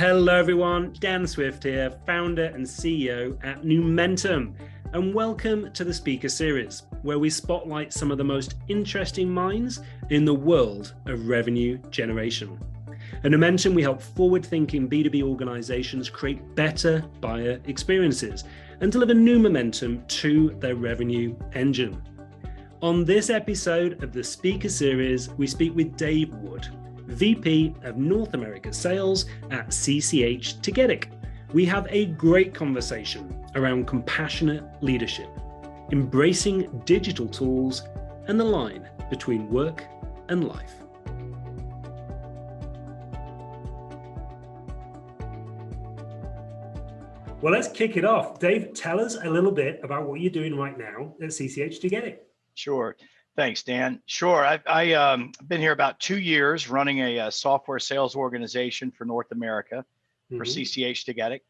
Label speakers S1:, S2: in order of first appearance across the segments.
S1: Hello everyone, Dan Swift here, founder and CEO at Numentum, and welcome to the Speaker Series, where we spotlight some of the most interesting minds in the world of revenue generation. At Numentum, we help forward-thinking B2B organizations create better buyer experiences and deliver new momentum to their revenue engine. On this episode of the Speaker Series, we speak with Dave Wood, VP of North America Sales at CCH Tagetik. We have a great conversation around compassionate leadership, embracing digital tools, and the line between work and life. Well, let's kick it off. Dave, tell us a little bit about what you're doing right now at CCH Tagetik.
S2: Sure. Thanks, Dan. Sure. I've been here about 2 years running a software sales organization for North America for CCH Tagetik.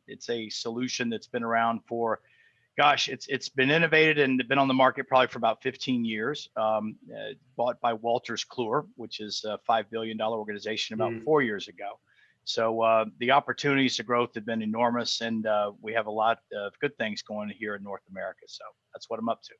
S2: It's a solution that's been around for, it's been innovated and been on the market probably for about 15 years. Bought by Wolters Kluwer, which is a $5 billion organization about 4 years ago. So the opportunities to growth have been enormous, and we have a lot of good things going here in North America. So that's what I'm up to.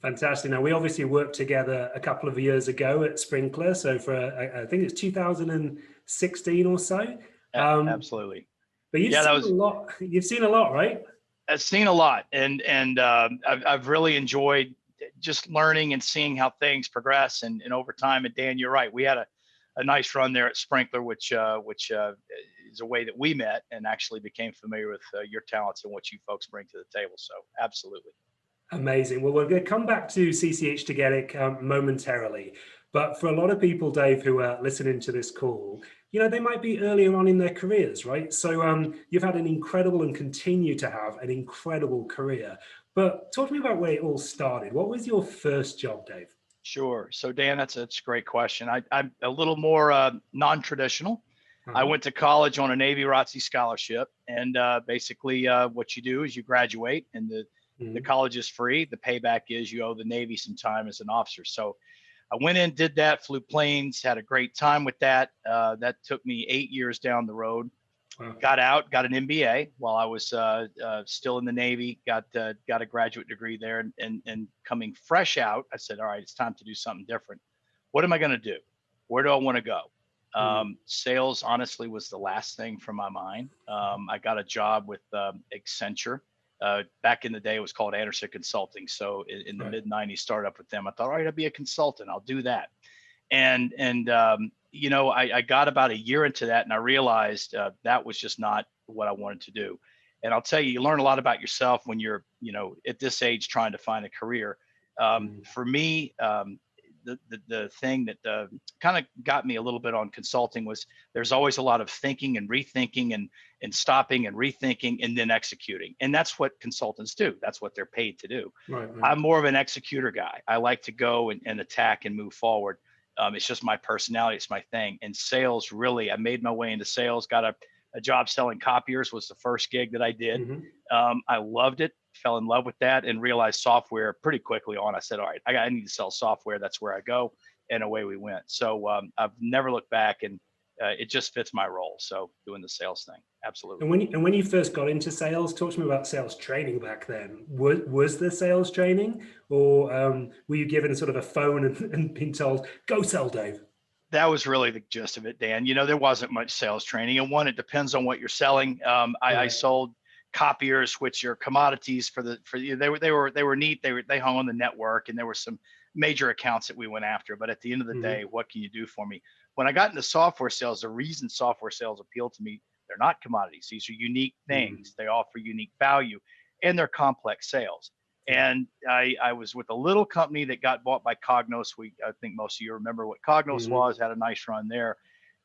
S1: Fantastic. Now, we obviously worked together a couple of years ago at Sprinklr. So for, I think it's 2016 or so.
S2: Absolutely.
S1: But you've seen a lot. You've seen a lot, right?
S2: I've seen a lot, and I've really enjoyed just learning and seeing how things progress and over time. And Dan, you're right. We had a nice run there at Sprinklr, which is a way that we met and actually became familiar with your talents and what you folks bring to the table. So absolutely.
S1: Amazing. Well, we're going to come back to CCH Tagetik momentarily. But for a lot of people, Dave, who are listening to this call, you know, they might be earlier on in their careers, right? So you've had an incredible and continue to have an incredible career. But talk to me about where it all started. What was your first job, Dave?
S2: Sure. So Dan, that's a great question. I'm a little more non-traditional. I went to college on a Navy ROTC scholarship, and basically what you do is you graduate, and the college is free. The payback is you owe the Navy some time as an officer. So I went in, did that, flew planes, had a great time with that. That took me 8 years down the road. Got out, got an MBA while I was still in the Navy, got a graduate degree there. And coming fresh out, I said, all right, it's time to do something different. What am I going to do? Where do I want to go? Sales, honestly, was the last thing from my mind. I got a job with Accenture. Back in the day, it was called Anderson Consulting. So in the mid 90s, started up with them. I thought, all right, I'll be a consultant. I'll do that. And you know, I got about a year into that, and I realized that was just not what I wanted to do. And I'll tell you, you learn a lot about yourself when you're, you know, at this age trying to find a career. For me, the thing that kind of got me a little bit on consulting was there's always a lot of thinking and rethinking and stopping and rethinking and then executing. And that's what consultants do. That's what they're paid to do. Right. I'm more of an executor guy. I like to go and attack and move forward. It's just my personality. It's my thing. And sales, really, I made my way into sales, got a job selling copiers, was the first gig that I did. I loved it. Fell in love with that and realized software pretty quickly on. I said, all right, I need to sell software. That's where I go. And away we went. So I've never looked back, and it just fits my role. So doing the sales thing. Absolutely.
S1: And when you first got into sales, talk to me about sales training back then. Was there sales training, or were you given sort of a phone and being told, go sell, Dave?
S2: That was really the gist of it, Dan. You know, there wasn't much sales training. And one, it depends on what you're selling. I sold copiers, which are commodities they were neat. They hung on the network, and there were some major accounts that we went after. But at the end of the day, what can you do for me? When I got into software sales, the reason software sales appealed to me, they're not commodities. These are unique things. They offer unique value, and they're complex sales. And I was with a little company that got bought by Cognos. I think most of you remember what Cognos was, had a nice run there.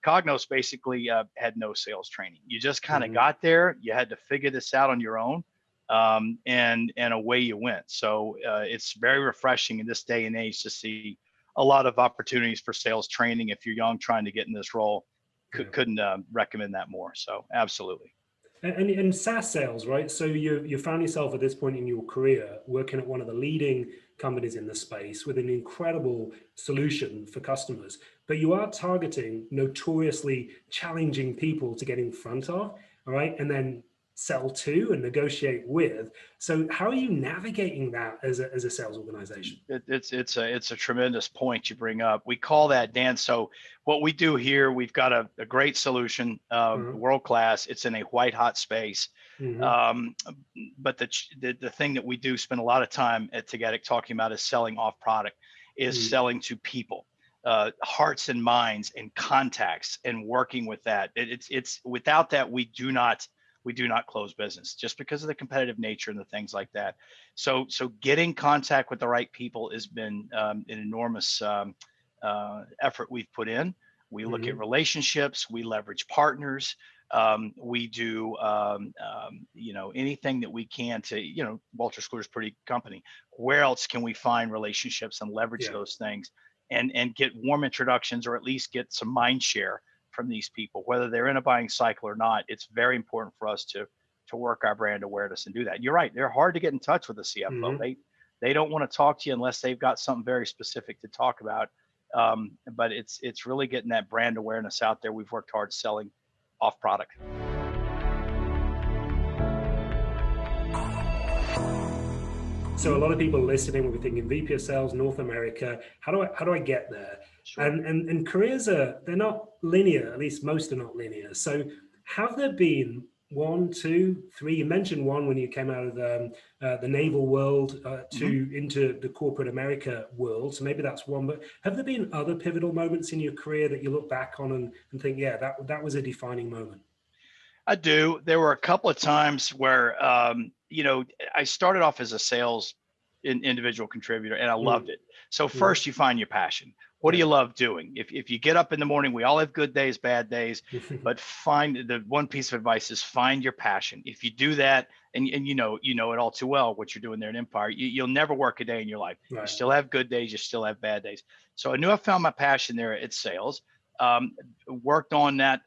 S2: Cognos basically had no sales training. You just kind of got there. You had to figure this out on your own, and away you went. So it's very refreshing in this day and age to see a lot of opportunities for sales training if you're young trying to get in this role. Couldn't recommend that more. So absolutely.
S1: And SaaS sales, right? So you found yourself at this point in your career working at one of the leading companies in the space with an incredible solution for customers. but you are targeting notoriously challenging people to get in front of, all right, and then sell to and negotiate with. So how are you navigating that as a sales organization?
S2: It's a tremendous point you bring up. We call that, Dan. So what we do here, we've got a great solution, world class. It's in a white hot space. But the thing that we do spend a lot of time at Tagetik talking about is selling off product, is selling to people, hearts and minds and contacts, and working with that. It's without that we do not close business, just because of the competitive nature and the things like that. So getting contact with the right people has been an enormous effort we've put in. We look at relationships, we leverage partners, we do anything that we can to, Wolters Kluwer is a pretty company. Where else can we find relationships and leverage those things and get warm introductions, or at least get some mind share from these people, whether they're in a buying cycle or not? It's very important for us to work our brand awareness and do that. You're right. They're hard to get in touch with the CFO. They don't want to talk to you unless they've got something very specific to talk about. But it's really getting that brand awareness out there. We've worked hard selling off product.
S1: So a lot of people listening will be thinking VP of Sales, North America. How do I get there? Sure. And careers they're not linear. At least most are not linear. So have there been 1, 2, 3? You mentioned one when you came out of the naval world into the corporate America world. So maybe that's one. But have there been other pivotal moments in your career that you look back on and think, yeah, that was a defining moment?
S2: I do. There were a couple of times where, I started off as a sales individual contributor, and I loved it. So first you find your passion. What do you love doing? If you get up in the morning, we all have good days, bad days, but find the one piece of advice is find your passion. If you do that, and you know it all too well, what you're doing there in Empire, you'll never work a day in your life. Right. You still have good days, you still have bad days. So I knew I found my passion there at sales. Worked on that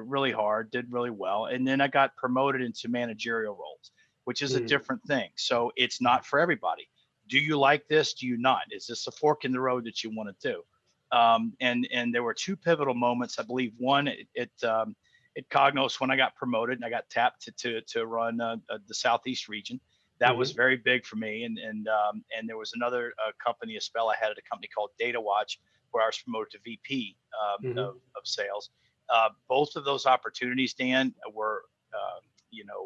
S2: really hard, did really well. And then I got promoted into managerial roles, which is a different thing. So it's not for everybody. Do you like this? Do you not? Is this a fork in the road that you want to do? And there were two pivotal moments. I believe one at Cognos when I got promoted and I got tapped to run the Southeast region. That was very big for me. And there was another company, a spell I had at a company called Datawatch, where I was promoted to VP of sales. Both of those opportunities, Dan, were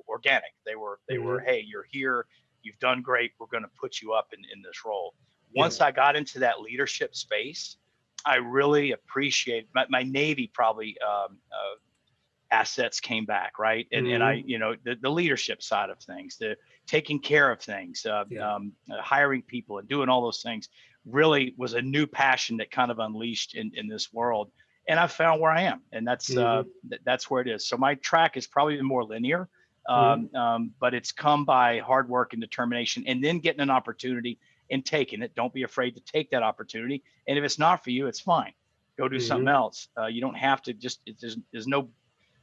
S2: organic. They were, hey, you're here, you've done great, we're going to put you up in this role. Once I got into that leadership space, I really appreciate my Navy probably assets came back, right? And I, the leadership side of things, the taking care of things, hiring people and doing all those things really was a new passion that kind of unleashed in this world. And I found where I am, and that's where it is. So my track is probably more linear, but it's come by hard work and determination, and then getting an opportunity and taking it. Don't be afraid to take that opportunity. And if it's not for you, it's fine. Go do something else. You don't have to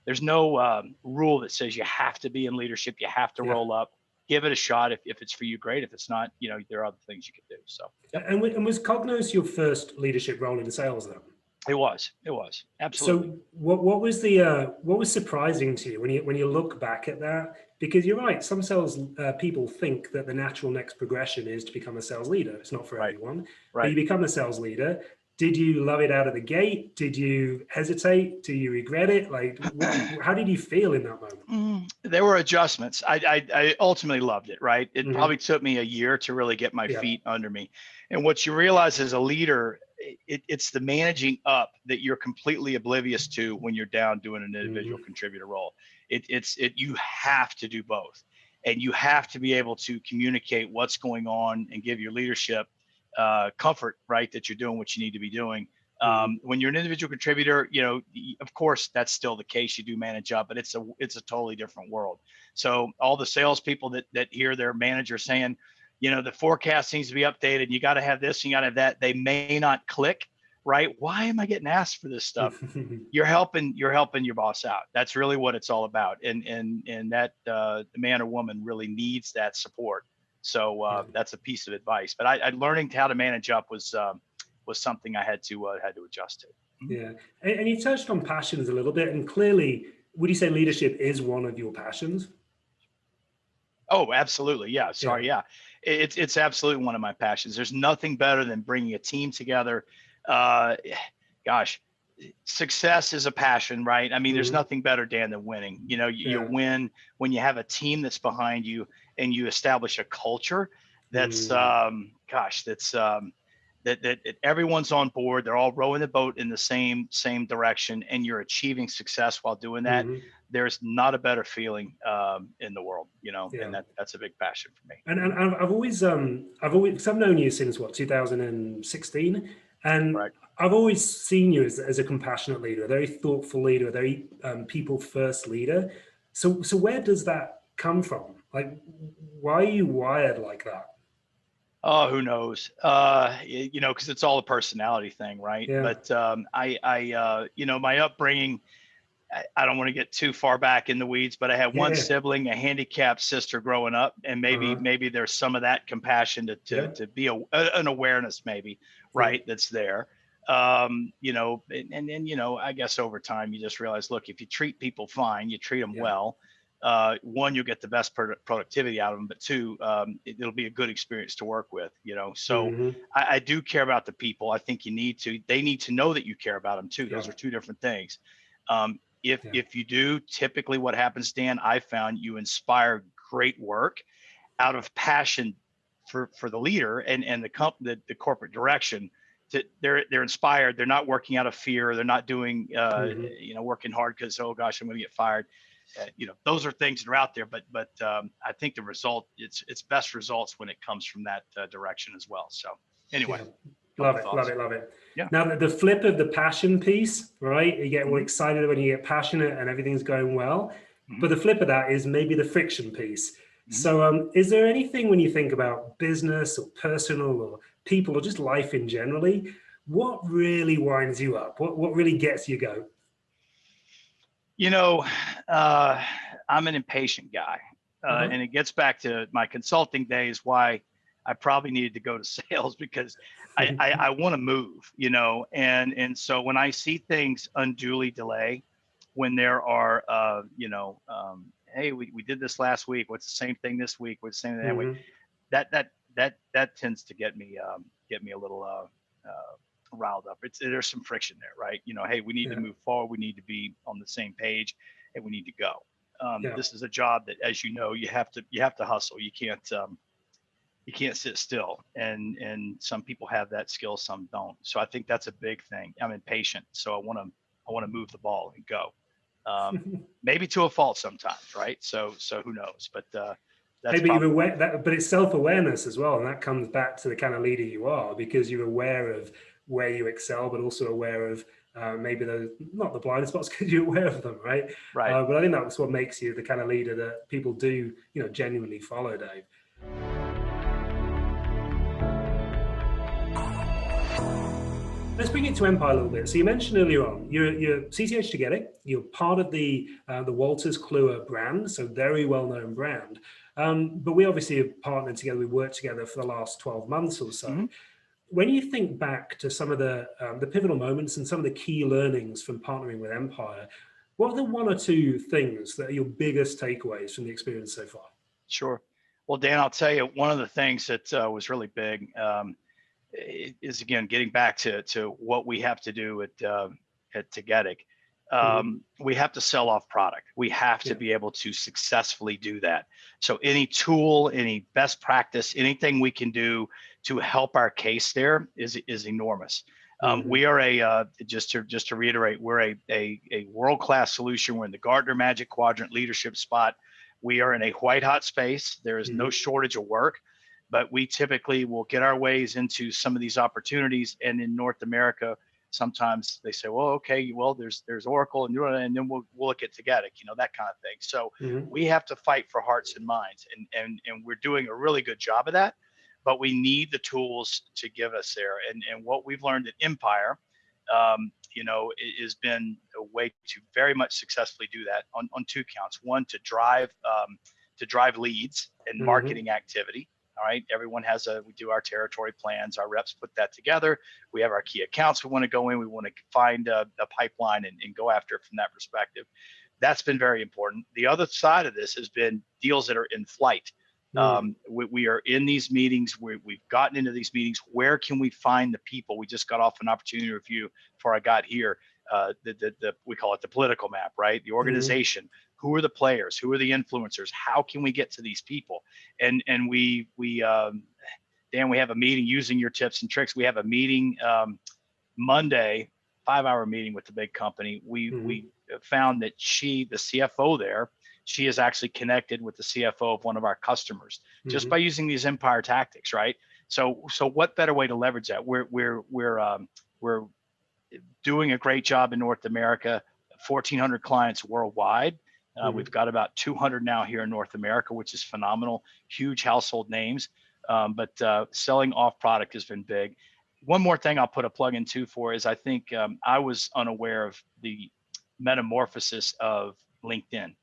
S2: there's no rule that says you have to be in leadership. You have to roll up. Give it a shot. If it's for you, great. If it's not, there are other things you can do. So.
S1: And was Cognos your first leadership role in sales, though?
S2: It was absolutely.
S1: So what was surprising to you when you look back at that? Because you're right, some sales people think that the natural next progression is to become a sales leader. It's not for everyone. Right. But you become a sales leader. Did you love it out of the gate? Did you hesitate? Do you regret it? Like, how did you feel in that moment?
S2: There were adjustments. I ultimately loved it, right? It probably took me a year to really get my feet under me. And what you realize as a leader, it's the managing up that you're completely oblivious to when you're down doing an individual contributor role. You have to do both. And you have to be able to communicate what's going on and give your leadership comfort, right, that you're doing what you need to be doing. When you're an individual contributor, of course that's still the case. You do manage up, but it's a totally different world. So all the salespeople that hear their manager saying, the forecast needs to be updated, you got to have this, and you got to have that, they may not click, right? Why am I getting asked for this stuff? You're helping your boss out. That's really what it's all about. And that the man or woman really needs that support. So that's a piece of advice. But I learning how to manage up was was something I had to adjust to.
S1: Yeah, and you touched on passions a little bit, and clearly, would you say leadership is one of your passions?
S2: Oh, absolutely. Yeah. Sorry.
S1: Yeah.
S2: Yeah. It's absolutely one of my passions. There's nothing better than bringing a team together. Uh, Gosh, success is a passion, right? I mean, there's nothing better, Dan, than winning. You know, you win when you have a team that's behind you and you establish a culture that's, that everyone's on board. They're all rowing the boat in the same direction, and you're achieving success while doing that. There's not a better feeling in the world, you know, and that's a big passion for me.
S1: And I've always, because I've known you since what, 2016, and
S2: Right.
S1: I've always seen you as a compassionate leader, a very thoughtful leader, a very people first leader. So where does that come from? Like, why are you wired like that?
S2: Oh, who knows? You know, because it's all a personality thing, right?
S1: Yeah.
S2: But you know, my upbringing, I don't want to get too far back in the weeds, but I had one sibling, a handicapped sister growing up, and maybe there's some of that compassion to be an awareness, maybe, right? That's there. You know, and you know, I guess over time you just realize, look, if you treat people fine, you treat them well. One, you'll get the best productivity out of them, but two, it'll be a good experience to work with, you know? So I do care about the people. I think they need to know that you care about them too. Those are two different things. If you do, typically what happens, Dan, I found you inspire great work out of passion for the leader and the corporate direction. They're inspired. They're not working out of fear. They're not doing, you know, working hard because, oh gosh, I'm going to get fired. You know, those are things that are out there, but I think the result, it's best results when it comes from that direction as well. So anyway,
S1: love it.
S2: Yeah.
S1: Now the flip of the passion piece, right? You get all excited when you get passionate and everything's going well, but the flip of that is maybe the friction piece. So is there anything when you think about business or personal or people or just life in generally, what really winds you up? What really gets you going?
S2: You know, I'm an impatient guy, and it gets back to my consulting days, why I probably needed to go to sales, because I want to move, you know, and so when I see things unduly delay, when there are, you know, hey, we did this last week, what's the same thing this week, what's the same thing that week, that tends to get me a little riled up. There's some friction there, right? You know, hey, we need to move forward. We need to be on the same page, and we need to go. This is a job that, as you know, you have to hustle. You can't sit still, and some people have that skill, some don't. So I think that's a big thing. I'm impatient, so I want to move the ball and go. Maybe to a fault sometimes, right? So who knows? But that's
S1: but you're aware but it's self-awareness as well, and that comes back to the kind of leader you are, because you're aware of where you excel, but also aware of maybe not the blind spots, because you're aware of them, right?
S2: Right.
S1: But I think that's what makes you the kind of leader that people do, you know, genuinely follow, Dave. Let's bring it to Empire a little bit. So you mentioned earlier on, you're CCH Tagetik, you're part of the Wolters Kluwer brand, so very well-known brand. But we obviously have partnered together, we worked together for the last 12 months or so. When you think back to some of the pivotal moments and some of the key learnings from partnering with Empire, what are the one or two things that are your biggest takeaways from the experience so far?
S2: Sure. Well, Dan, I'll tell you, one of the things that was really big is, again, getting back to what we have to do at Tagetik. We have to sell off product. We have to be able to successfully do that. So any tool, any best practice, anything we can do to help our case there is enormous. We are just to reiterate, we're a world-class solution. We're in the Gartner Magic Quadrant leadership spot. We are in a white hot space. There is no shortage of work, but we typically will get our ways into some of these opportunities. And in North America, sometimes they say, well, okay, well, there's Oracle and then we'll look at Tagetik, you know, that kind of thing. So we have to fight for hearts and minds, and we're doing a really good job of that, but we need the tools to give us there. And what we've learned at Empire, you know, has been a way to very much successfully do that on two counts. One, to drive leads and marketing activity. All right. Everyone we do our territory plans. Our reps put that together. We have our key accounts we want to go in. We want to find a pipeline and go after it from that perspective. That's been very important. The other side of this has been deals that are in flight. We are in these meetings. We've gotten into these meetings. Where can we find the people? We just got off an opportunity review before I got here. We call it the political map, right? The organization. Who are the players? Who are the influencers? How can we get to these people? And Dan, we have a meeting using your tips and tricks. We have a meeting Monday, 5-hour meeting with the big company. We found that the CFO there, she is actually connected with the CFO of one of our customers just by using these empire tactics, right? So what better way to leverage that? We're doing a great job in North America, 1,400 clients worldwide. We've got about 200 now here in North America, which is phenomenal. Huge household names, but selling off product has been big. One more thing I'll put a plug in too for is I think I was unaware of the metamorphosis of LinkedIn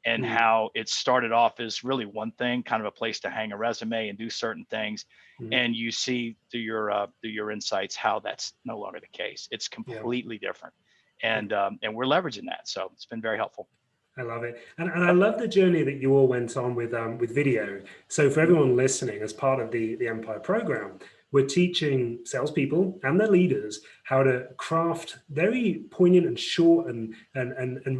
S2: and how it started off as really one thing, kind of a place to hang a resume and do certain things. And you see through your insights how that's no longer the case. It's completely different, and we're leveraging that. So it's been very helpful.
S1: I love it. And I love the journey that you all went on with video. So for everyone listening, as part of the Empire program, we're teaching salespeople and their leaders how to craft very poignant and short and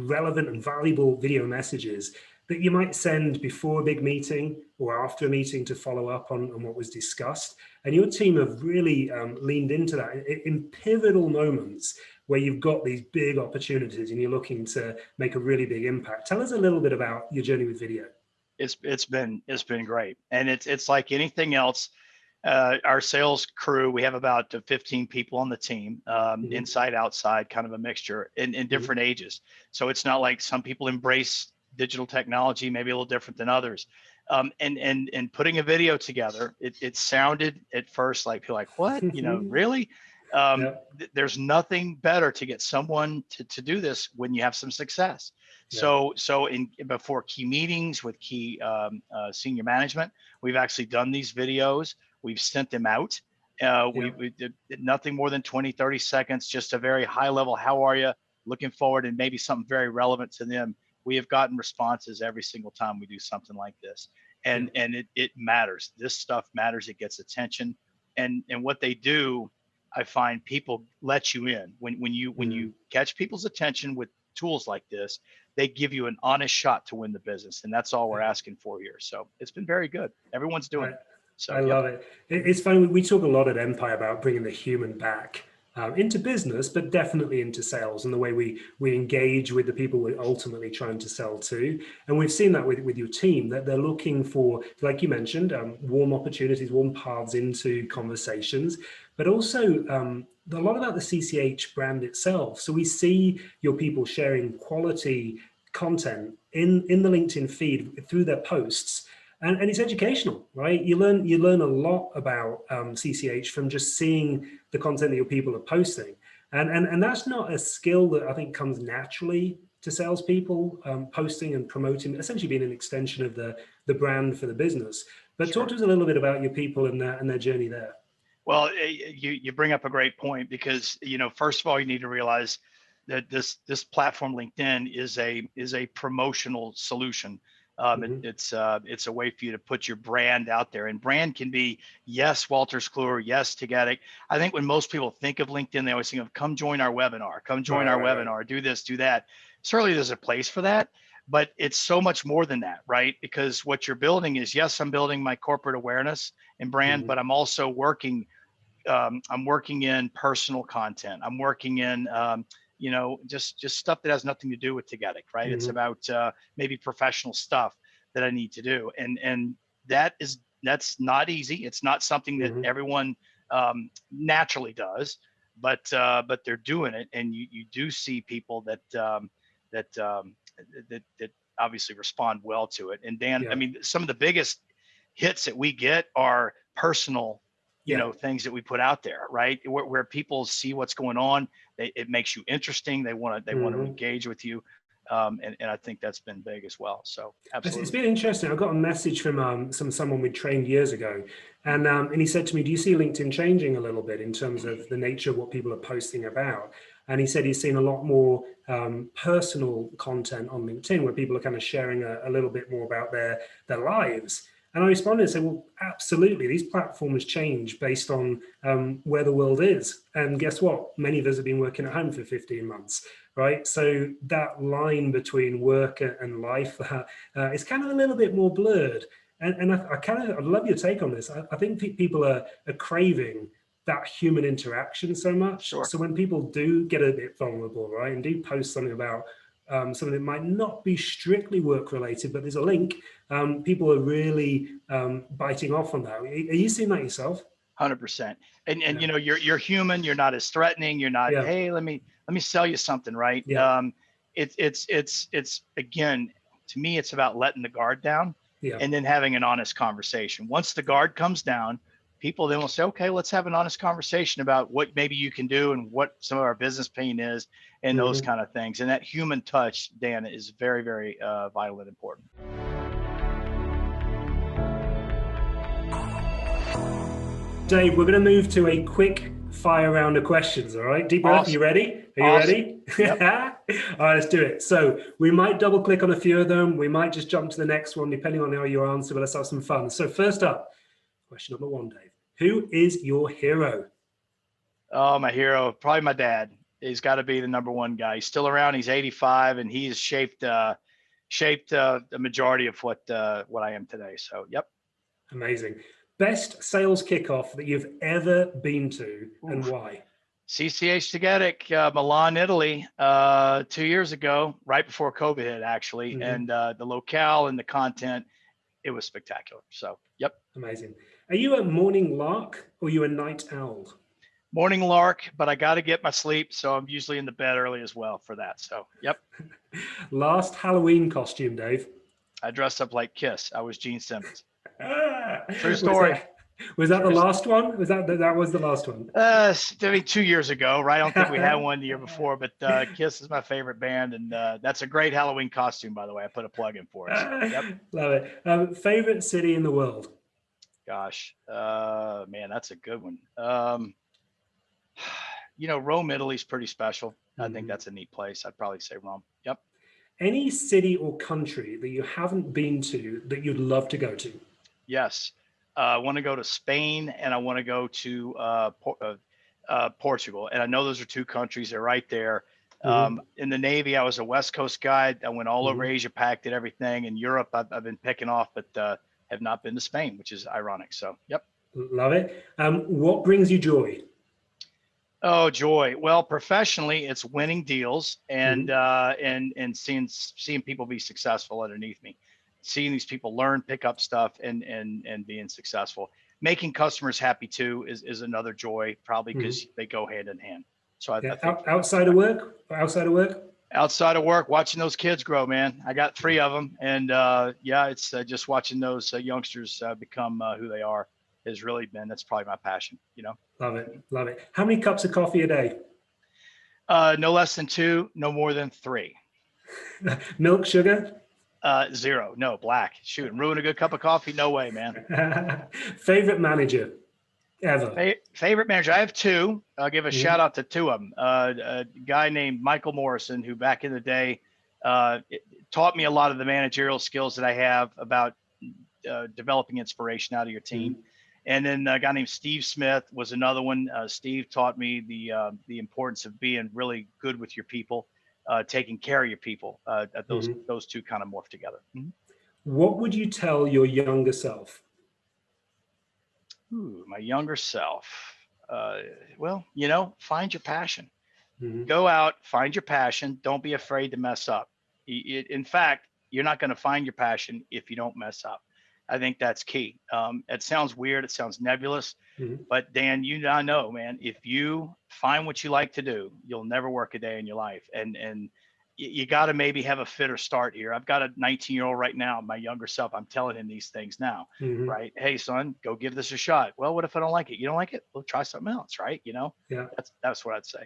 S1: relevant and valuable video messages that you might send before a big meeting or after a meeting to follow up on what was discussed. And your team have really leaned into that in pivotal moments where you've got these big opportunities and you're looking to make a really big impact. Tell us a little bit about your journey with video.
S2: It's been great, and it's like anything else. Our sales crew, we have about 15 people on the team, inside, outside, kind of a mixture in different ages. So it's not like some people embrace digital technology, maybe a little different than others. And putting a video together, it sounded at first like people like, what, really? There's nothing better to get someone to do this when you have some success. So before key meetings with key senior management, we've actually done these videos. We've sent them out. We did nothing more than 20, 30 seconds, just a very high level, how are you, looking forward, and maybe something very relevant to them. We have gotten responses every single time we do something like this. And it matters. This stuff matters. It gets attention. And what they do, I find people let you in. When you catch people's attention with tools like this, they give you an honest shot to win the business. And that's all we're asking for here. So it's been very good. Everyone's doing it. So
S1: I love it. It's funny, we talk a lot at Empire about bringing the human back into business, but definitely into sales and the way we engage with the people we're ultimately trying to sell to. And we've seen that with your team, that they're looking for, like you mentioned, warm opportunities, warm paths into conversations, but also a lot about the CCH brand itself. So we see your people sharing quality content in the LinkedIn feed through their posts. And it's educational, right? You learn a lot about CCH from just seeing the content that your people are posting. And that's not a skill that I think comes naturally to salespeople, posting and promoting, essentially being an extension of the brand for the business. But talk to us a little bit about your people and their journey there.
S2: Well, you bring up a great point because, first of all, you need to realize that this platform, LinkedIn, is a promotional solution. It's a way for you to put your brand out there, and brand can be, yes, Wolters Kluwer, yes, Tagetik. I think when most people think of LinkedIn, they always think of come join our webinar, webinar, do this, do that. Certainly there's a place for that, but it's so much more than that, right? Because what you're building is, yes, I'm building my corporate awareness and brand, but I'm also working in personal content. I'm working in, just stuff that has nothing to do with Tagetik, right? It's about maybe professional stuff that I need to do. And that's not easy. It's not something that everyone naturally does, but they're doing it. And you do see people that obviously respond well to it. And Dan, I mean, some of the biggest hits that we get are personal things that we put out there, right? Where people see what's going on. It makes you interesting. They want to engage with you. And I think that's been big as well. So absolutely.
S1: It's been interesting. I got a message from someone we trained years ago, and he said to me, "Do you see LinkedIn changing a little bit in terms of the nature of what people are posting about?" And he said he's seen a lot more personal content on LinkedIn where people are kind of sharing a little bit more about their lives. And I responded and said, "Well, absolutely. These platforms change based on where the world is. And guess what? Many of us have been working at home for 15 months." Right, so that line between work and life is kind of a little bit more blurred, and I'd love your take on this. I think people are craving that human interaction so much.
S2: Sure.
S1: So when people do get a bit vulnerable, right, and do post something about something that might not be strictly work related, but there's a link, people are really biting off on that. Are you seeing that yourself?
S2: 100%. And you know, you're human. You're not as threatening. You're not, hey, let me sell you something, right? It's again, to me, it's about letting the guard down and then having an honest conversation. Once the guard comes down, people then will say, okay, let's have an honest conversation about what maybe you can do and what some of our business pain is and those kind of things. And that human touch, Dan, is very, very vital and important.
S1: Dave, we're going to move to a quick fire round of questions, all right? Deep breath, Are you ready? Are you ready?
S2: Yep.
S1: All right, let's do it. So we might double click on a few of them. We might just jump to the next one, depending on how you answer, but let's have some fun. So first up, question number one, Dave. Who is your hero?
S2: Oh, my hero, probably my dad. He's got to be the number one guy. He's still around. He's 85, and he's shaped the majority of what I am today. So, yep.
S1: Amazing. Best sales kickoff that you've ever been to, and why?
S2: CCH Tagetik, Milan, Italy, 2 years ago, right before COVID hit, actually. And the locale and the content, it was spectacular. So, yep.
S1: Amazing. Are you a morning lark or are you a night owl?
S2: Morning lark, but I got to get my sleep, so I'm usually in the bed early as well for that. So, yep.
S1: Last Halloween costume, Dave?
S2: I dressed up like Kiss. I was Gene Simmons. True story.
S1: Was that the last one? Was that was the last one?
S2: I mean, 2 years ago, right? I don't think we had one the year before, but Kiss is my favorite band, and that's a great Halloween costume, by the way. I put a plug in for it. So, yep.
S1: Love it. Favorite city in the world?
S2: Gosh, man, that's a good one. You know, Rome, Italy's pretty special. I think that's a neat place. I'd probably say Rome. Yep.
S1: Any city or country that you haven't been to that you'd love to go to?
S2: Yes. I want to go to Spain and I want to go to Portugal. And I know those are two countries. They're right there. In the Navy, I was a West Coast guy. I went all over Asia Pac, did everything. In Europe, I've been picking off, but have not been to Spain, which is ironic. So, yep.
S1: Love it. What brings you joy?
S2: Oh, joy. Well, professionally, it's winning deals and seeing people be successful underneath me, seeing these people learn, pick up stuff, and being successful. Making customers happy too is another joy, probably because they go hand in hand. So I think
S1: outside of work,
S2: watching those kids grow, man. I got 3 of them, and it's just watching those youngsters become who they are. Has really been, that's probably my passion, you know.
S1: Love it. How many cups of coffee a day?
S2: No less than 2, no more than 3.
S1: Milk, sugar?
S2: 0. No, black. Shoot, ruin a good cup of coffee? No way, man.
S1: Favorite manager ever?
S2: Favorite manager? I have 2. I'll give a shout out to 2 of them. A guy named Michael Morrison, who back in the day taught me a lot of the managerial skills that I have about developing inspiration out of your team. And then a guy named Steve Smith was another one. Steve taught me the importance of being really good with your people, taking care of your people. Those two kind of morph together.
S1: What would you tell your younger self?
S2: My younger self. Well, you know, find your passion. Go out, find your passion. Don't be afraid to mess up. In fact, you're not going to find your passion if you don't mess up. I think that's key. It sounds weird. It sounds nebulous, but Dan, I know, man, if you find what you like to do, you'll never work a day in your life. And you got to maybe have a fitter start here. I've got a 19-year-old right now, my younger self. I'm telling him these things now, right? Hey, son, go give this a shot. Well, what if I don't like it? You don't like it? Well, try something else, right? You know, that's what I'd say.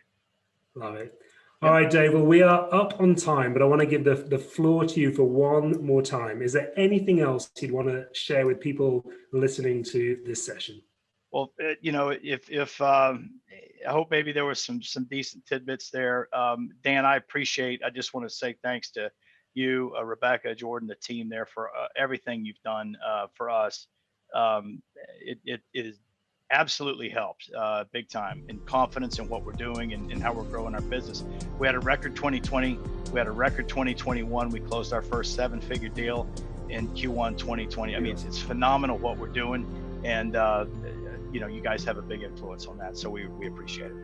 S1: Love it. All right, Dave, well, we are up on time, but I want to give the floor to you for one more time. Is there anything else you'd want to share with people listening to this session?
S2: Well, if I hope maybe there was some decent tidbits there. Dan, I just want to say thanks to you, Rebecca, Jordan, the team there for everything you've done for us. It is absolutely helped big time in confidence in what we're doing and how we're growing our business. We had a record 2020. We had a record 2021. We closed our first 7-figure deal in Q1 2020. I mean, it's phenomenal what we're doing. And, you guys have a big influence on that. So we appreciate it.